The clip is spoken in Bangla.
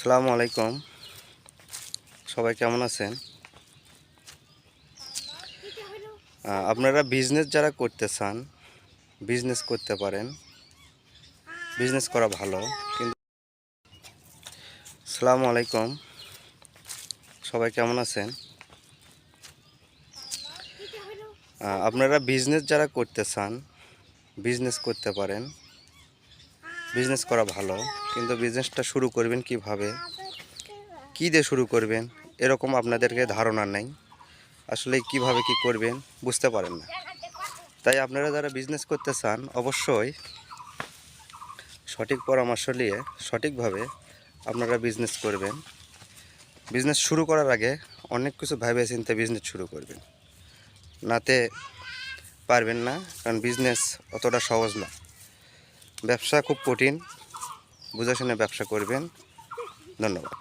আসসালামু আলাইকুম। সবাই কেমন আছেন? আপনারা বিজনেস যারা করতে চান, বিজনেস করতে পারেন। বিজনেস করা ভালো, কিন্তু আসসালামু আলাইকুম। সবাই কেমন আছেন? আপনারা বিজনেস যারা করতে চান, বিজনেস করতে পারেন। বিজনেস করা ভালো, কিন্তু বিজনেসটা শুরু করবেন কিভাবে, কী দিয়ে শুরু করবেন, এরকম আপনাদেরকে ধারণা নেই। আসলে কিভাবে কি করবেন বুঝতে পারেন না। তাই আপনারা যারা বিজনেস করতে চান, অবশ্যই সঠিক পরামর্শ নিয়ে সঠিকভাবে আপনারা বিজনেস করবেন। বিজনেস শুরু করার আগে অনেক কিছু ভেবে চিন্তে বিজনেস শুরু করবেন, নাতে পারবেন না। কারণ বিজনেস অতটা সহজ না, ব্যবসা খুব কঠিন। বুঝে শুনে ব্যবসা করবেন। ধন্যবাদ।